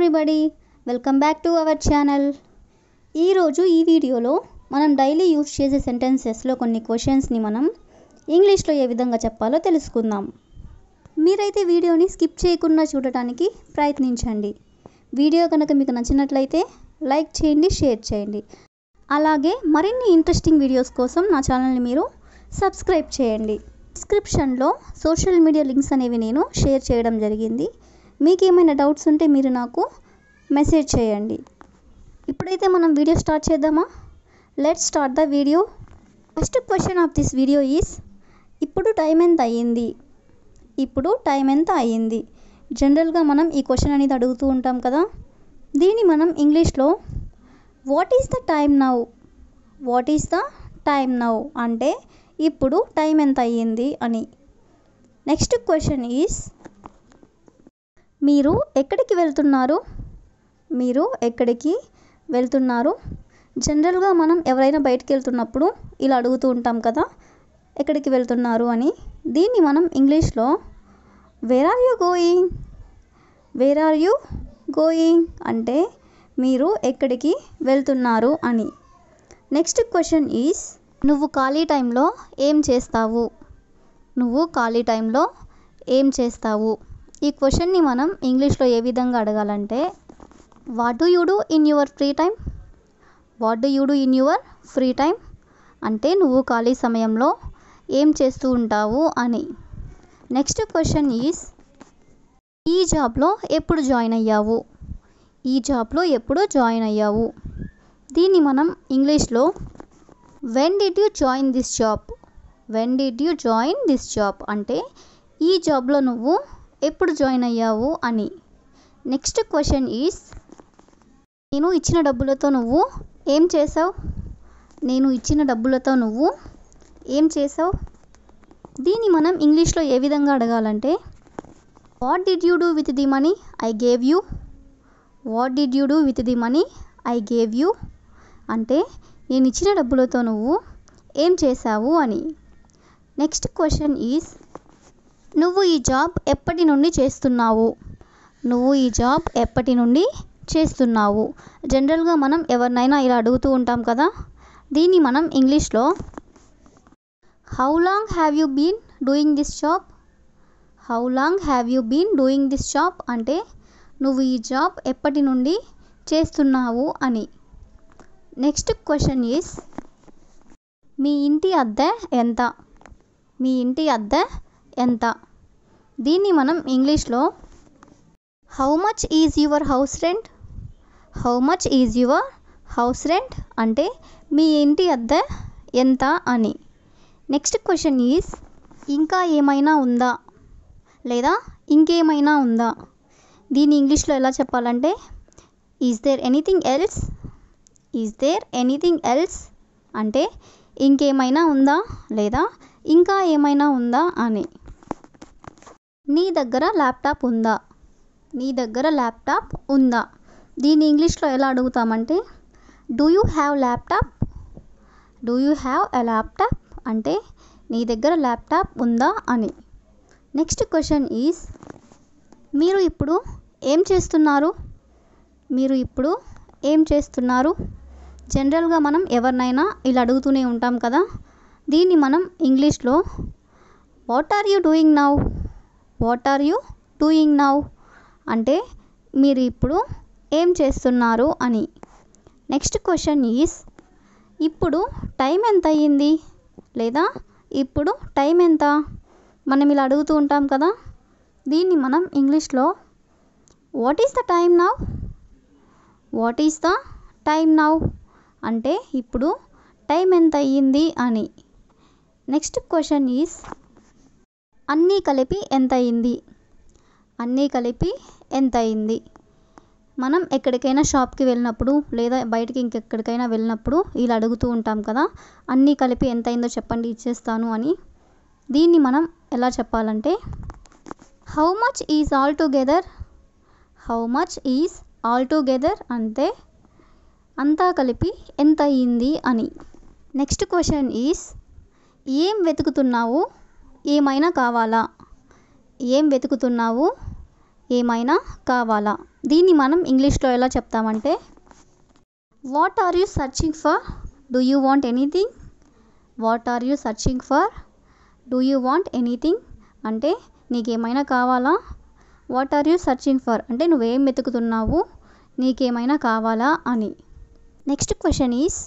Everybody, welcome back to our channel. ఈరోజు ఈ వీడియోలో మనం డైలీ యూజ్ చేసే సెంటెన్సెస్లో కొన్ని క్వశ్చన్స్ని మనం ఇంగ్లీష్లో ఏ విధంగా చెప్పాలో తెలుసుకుందాం. మీరైతే వీడియోని స్కిప్ చేయకుండా చూడటానికి ప్రయత్నించండి. వీడియో కనుక మీకు నచ్చినట్లయితే లైక్ చేయండి, షేర్ చేయండి. అలాగే మరిన్ని ఇంట్రెస్టింగ్ వీడియోస్ కోసం నా ఛానల్ని మీరు సబ్స్క్రైబ్ చేయండి. డిస్క్రిప్షన్లో సోషల్ మీడియా లింక్స్ అనేవి నేను షేర్ చేయడం జరిగింది. మీకు ఏమైనా డౌట్స్ ఉంటే మీరు నాకు మెసేజ్ చేయండి. ఇప్పుడైతే మనం వీడియో స్టార్ట్ చేద్దామా? Let's start the video. First question of this video is, ఇప్పుడు టైం ఎంత అయ్యింది? ఇప్పుడు టైం ఎంత అయ్యింది? జనరల్గా మనం ఈ క్వశ్చన్ అనేది అడుగుతూ ఉంటాం కదా. దీన్ని మనం ఇంగ్లీష్లో what is the time now, what is the time now అంటే ఇప్పుడు టైం ఎంత అయ్యింది అని. నెక్స్ట్ క్వశ్చన్ ఈస్, మీరు ఎక్కడికి వెళ్తున్నారు? మీరు ఎక్కడికి వెళ్తున్నారు? జనరల్గా మనం ఎవరైనా బయటికి వెళ్తున్నప్పుడు ఇలా అడుగుతూ ఉంటాం కదా, ఎక్కడికి వెళ్తున్నారు అని. దీన్ని మనం ఇంగ్లీష్లో where are you going, where are you going అంటే మీరు ఎక్కడికి వెళ్తున్నారు అని. నెక్స్ట్ క్వశ్చన్ ఈస్, నువ్వు ఖాళీ టైంలో ఏం చేస్తావు? నువ్వు ఖాళీ టైంలో ఏం చేస్తావు? ఈ క్వశ్చన్ని మనం ఇంగ్లీష్లో ఏ విధంగా అడగాలంటే, what do you do in your free time, what do you do in your free time అంటే నువ్వు ఖాళీ సమయంలో ఏం చేస్తూ ఉంటావు అని. నెక్స్ట్ క్వశ్చన్ ఈస్, ఈ జాబ్లో ఎప్పుడు జాయిన్ అయ్యావు? ఈ జాబ్లో ఎప్పుడు జాయిన్ అయ్యావు? దీన్ని మనం ఇంగ్లీష్లో when did you join this job, when did you join this job అంటే ఈ జాబ్లో నువ్వు ఎప్పుడు జాయిన్ అయ్యావు అని. నెక్స్ట్ క్వశ్చన్ ఈస్, నేను ఇచ్చిన డబ్బులతో నువ్వు ఏం చేసావు? నేను ఇచ్చిన డబ్బులతో నువ్వు ఏం చేసావు? దీన్ని మనం ఇంగ్లీష్లో ఏ విధంగా అడగాలంటే, what did you do with the money I gave you, what did you do with the money I gave you అంటే నేను ఇచ్చిన డబ్బులతో నువ్వు ఏం చేసావు అని. నెక్స్ట్ క్వశ్చన్ ఈస్, నువ్వు ఈ జాబ్ ఎప్పటి నుండి చేస్తున్నావు? నువ్వు ఈ జాబ్ ఎప్పటి నుండి చేస్తున్నావు? జనరల్గా మనం ఎవరినైనా ఇలా అడుగుతూ ఉంటాం కదా. దీన్ని మనం ఇంగ్లీష్లో how long have you been doing this job, how long have you been doing this job అంటే నువ్వు ఈ జాబ్ ఎప్పటి నుండి చేస్తున్నావు అని. నెక్స్ట్ క్వశ్చన్ ఈస్, మీ ఇంటి అద్దె ఎంత? మీ ఇంటి అద్దె ఎంత? దీన్ని మనం ఇంగ్లీష్లో how much is your house rent, how much is your house rent అంటే మీ ఇంటి అద్దె ఎంత అని. నెక్స్ట్ క్వశ్చన్ ఈజ్, ఇంకా ఏమైనా ఉందా లేదా ఇంకేమైనా ఉందా? దీన్ని ఇంగ్లీష్లో ఎలా చెప్పాలంటే, is there anything else, is there anything else అంటే ఇంకేమైనా ఉందా లేదా ఇంకా ఏమైనా ఉందా అని. నీ దగ్గర ల్యాప్టాప్ ఉందా, నీ దగ్గర ల్యాప్టాప్ ఉందా? దీన్ని ఇంగ్లీష్లో ఎలా అడుగుతామంటే, do you have laptop, do you have a laptop అంటే నీ దగ్గర ల్యాప్టాప్ ఉందా అని. నెక్స్ట్ క్వశ్చన్ ఈజ్, మీరు ఇప్పుడు ఏం చేస్తున్నారు? మీరు ఇప్పుడు ఏం చేస్తున్నారు? జనరల్గా మనం ఎవరినైనా ఇలా అడుగుతూనే ఉంటాం కదా. దీన్ని మనం ఇంగ్లీష్లో what are you doing now, what are you doing now అంటే మీరు ఇప్పుడు ఏం చేస్తున్నారు అని. నెక్స్ట్ క్వశ్చన్ ఈజ్, ఇప్పుడు టైం ఎంత అయ్యింది లేదా ఇప్పుడు టైం ఎంత? మనం ఇలా అడుగుతూ ఉంటాం కదా. దీన్ని మనం ఇంగ్లీష్లో what is the time now, what is the time now అంటే ఇప్పుడు టైం ఎంత అయ్యింది అని. నెక్స్ట్ క్వశ్చన్ ఈజ్, అన్నీ కలిపి ఎంత అయింది, అన్నీ కలిపి ఎంత అయింది? మనం ఎక్కడికైనా షాప్కి వెళ్ళినప్పుడు లేదా బయటికి ఇంకెక్కడికైనా వెళ్ళినప్పుడు ఇలా అడుగుతూ ఉంటాం కదా, అన్నీ కలిపి ఎంత అయిందో చెప్పండి ఇచ్చేస్తాను అని. దీన్ని మనం ఎలా చెప్పాలంటే, how much is all together, how much is all together అంటే అంతా కలిపి ఎంత అయ్యింది అని. నెక్స్ట్ క్వశ్చన్ ఈజ్, ఏం వెతుకుతున్నావు, ఏమైనా కావాలా? ఏం వెతుకుతున్నావు, ఏమైనా కావాలా? దీన్ని మనం ఇంగ్లీష్లో ఎలా చెప్తామంటే what are you searching for? Do you want anything? What are you searching for? Do you want anything అంటే నీకేమైనా కావాలా? What are you searching for అంటే నువ్వేం వెతుకుతున్నావు, నీకేమైనా కావాలా అని. నెక్స్ట్ క్వశ్చన్ ఈస్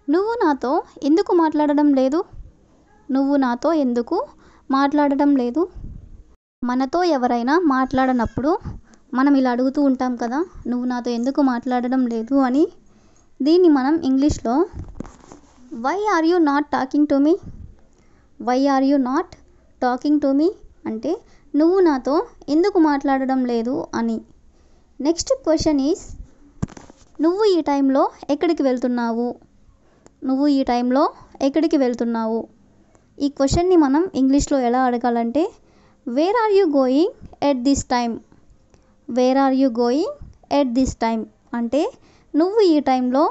నువ్వు నాతో ఎందుకు మాట్లాడడం లేదు? నువ్వు నాతో ఎందుకు మాట్లాడడం లేదు? మనతో ఎవరైనా మాట్లాడనప్పుడు మనం ఇలా అడుగుతూ ఉంటాం కదా, నువ్వు నాతో ఎందుకు మాట్లాడడం లేదు అని. దీన్ని మనం ఇంగ్లీష్లో why are you not talking to me? Why are you not talking to me అంటే నువ్వు నాతో ఎందుకు మాట్లాడడం లేదు అని. నెక్స్ట్ క్వశ్చన్ ఈస్ నువ్వు ఈ టైంలో ఎక్కడికి వెళ్తున్నావు? నువ్వు ఈ టైంలో ఎక్కడికి వెళ్తున్నావు? ఈ క్వశ్చన్ని మనం ఇంగ్లీష్లో ఎలా అడగాలంటే where are you going at this time? Where are you going at this time అంటే నువ్వు ఈ టైంలో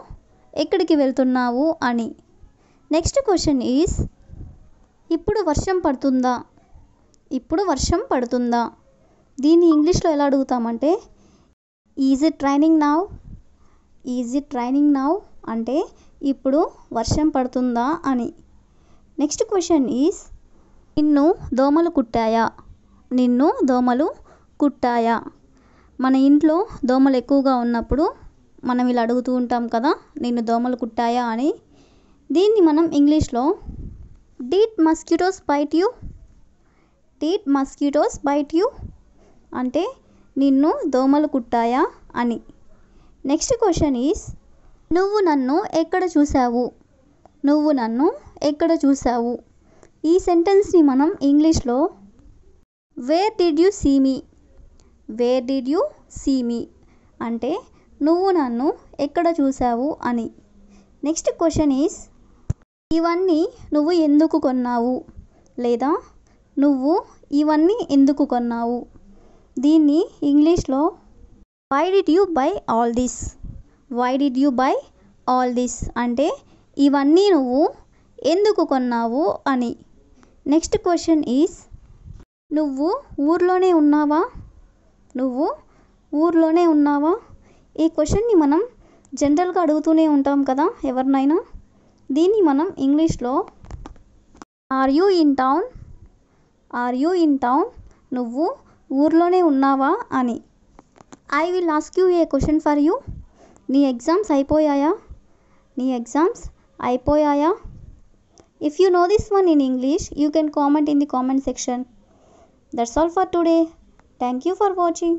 ఎక్కడికి వెళ్తున్నావు అని. నెక్స్ట్ క్వశ్చన్ ఈస్ ఇప్పుడు వర్షం పడుతుందా? ఇప్పుడు వర్షం పడుతుందా? దీన్ని ఇంగ్లీష్లో ఎలా అడుగుతామంటే is it raining now? Is it raining now అంటే ఇప్పుడు వర్షం పడుతుందా అని. నెక్స్ట్ క్వశ్చన్ ఈస్ నిన్ను దోమలు కుట్టాయా? నిన్ను దోమలు కుట్టాయా? మన ఇంట్లో దోమలు ఎక్కువగా ఉన్నప్పుడు మనం ఇలా అడుగుతూ ఉంటాం కదా, నిన్ను దోమలు కుట్టాయా అని. దీన్ని మనం ఇంగ్లీష్లో did mosquitoes byte you? Did mosquitoes byte you అంటే నిన్ను దోమలు కుట్టాయా అని. నెక్స్ట్ క్వశ్చన్ ఈస్ నువ్వు నన్ను ఎక్కడ చూసావు? నువ్వు నన్ను ఎక్కడ చూసావు? ఈ సెంటెన్స్ని మనం ఇంగ్లీష్లో where did you see me? Where did you see me అంటే నువ్వు నన్ను ఎక్కడ చూసావు అని. నెక్స్ట్ క్వశ్చన్ ఈస్ ఇవన్నీ నువ్వు ఎందుకు కొన్నావు? లేదా నువ్వు ఇవన్నీ ఎందుకు కొన్నావు? దీన్ని ఇంగ్లీష్లో why did you buy all this? Why did you buy all this అంటే ఇవన్నీ నువ్వు ఎందుకు కొన్నావు అని. నెక్స్ట్ క్వశ్చన్ ఈస్ నువ్వు ఊర్లోనే ఉన్నావా? నువ్వు ఊర్లోనే ఉన్నావా? ఈ క్వశ్చన్ని మనం జనరల్గా అడుగుతూనే ఉంటాం కదా ఎవరినైనా. దీన్ని మనం ఇంగ్లీష్లో are you in town? Are you in town నువ్వు ఊర్లోనే ఉన్నావా అని. I will ask you a question for you. నీ ఎగ్జామ్స్ అయిపోయాయా? నీ ఎగ్జామ్స్ అయిపోయాయా? If you know this one in English, you can comment in the comment section. That's all for today. Thank you for watching.